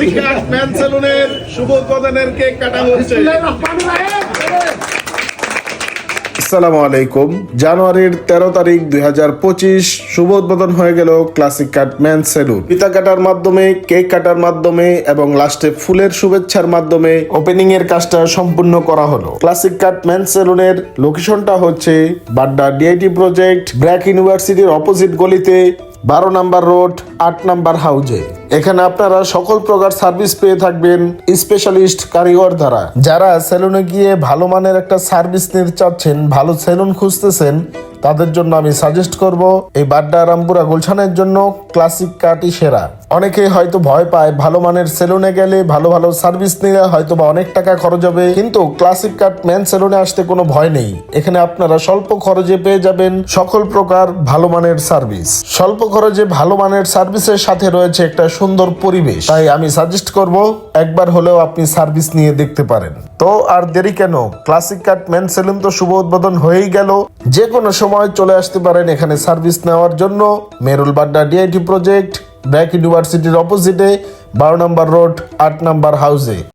Classic কাট main সেলুনের শুভ উদ্বোধনের cake কাটা হচ্ছে। আসসালামু আলাইকুম। জানুয়ারির 13 তারিখ 2025 শুভ উদ্বোধন হয়ে গেল ক্লাসিক কাট মেন সেলুন। ফিতা কাটার মাধ্যমে, কেক কাটার মাধ্যমে এবং লাস্টে ফুলের শুভেচ্ছার মাধ্যমে ওপেনিং এর কাজটা সম্পূর্ণ করা হলো। ক্লাসিক কাট মেন সেলুনের লোকেশনটা হচ্ছে বাড্ডা ডিআইটি প্রজেক্ট, ব্র্যাক ইউনিভার্সিটির অপোজিট গলিতে, 12 নাম্বার রোড, 8 নাম্বার হাউজে। এখানে আপনারা সকল প্রকার সার্ভিস পেয়ে থাকবেন স্পেশালিস্ট কারিগর দ্বারা। যারা সেলুনে গিয়ে ভালো মানের একটা সার্ভিস নিতে চাচ্ছেন, ভালো সেলুন খুঁজতেছেন, তাদের জন্য আমি সাজেস্ট করব এই বাড্ডা রামপুরা গুলশানের জন্য ক্লাসিক কাটই সেরা। অনেকে হয়তো ভয় পায় ভালো মানের সেলুনে গেলে ভালো ভালো সার্ভিস নিলে হয়তো বা অনেক টাকা খরচ হবে, কিন্তু ক্লাসিক কাট মেন সেলুনে আসতে কোনো ভয় নেই। এখানে আপনারা স্বল্প খরচে পেয়ে যাবেন সকল প্রকার ভালো মানের সার্ভিস। স্বল্প খরচে ভালো মানের সার্ভিসের সাথে রয়েছে একটা সুন্দর পরিবেশ। তাই আমি সাজেস্ট করব একবার হলেও আপনি সার্ভিস নিয়ে দেখতে পারেন। তো আর দেরি কেন, ক্লাসিক কাট মেন সেলুন তো শুভ উদ্বোধন হয়েই গেল। যে কোনো সময় চলে আসতে পারেন এখানে সার্ভিস নেওয়ার জন্য। মেরুল বাড্ডা ডিআইটি প্রজেক্ট, ব্র্যাক ইউনিভার্সিটির অপোজিটে, 12 নম্বর রোড, 8 নম্বর হাউসে।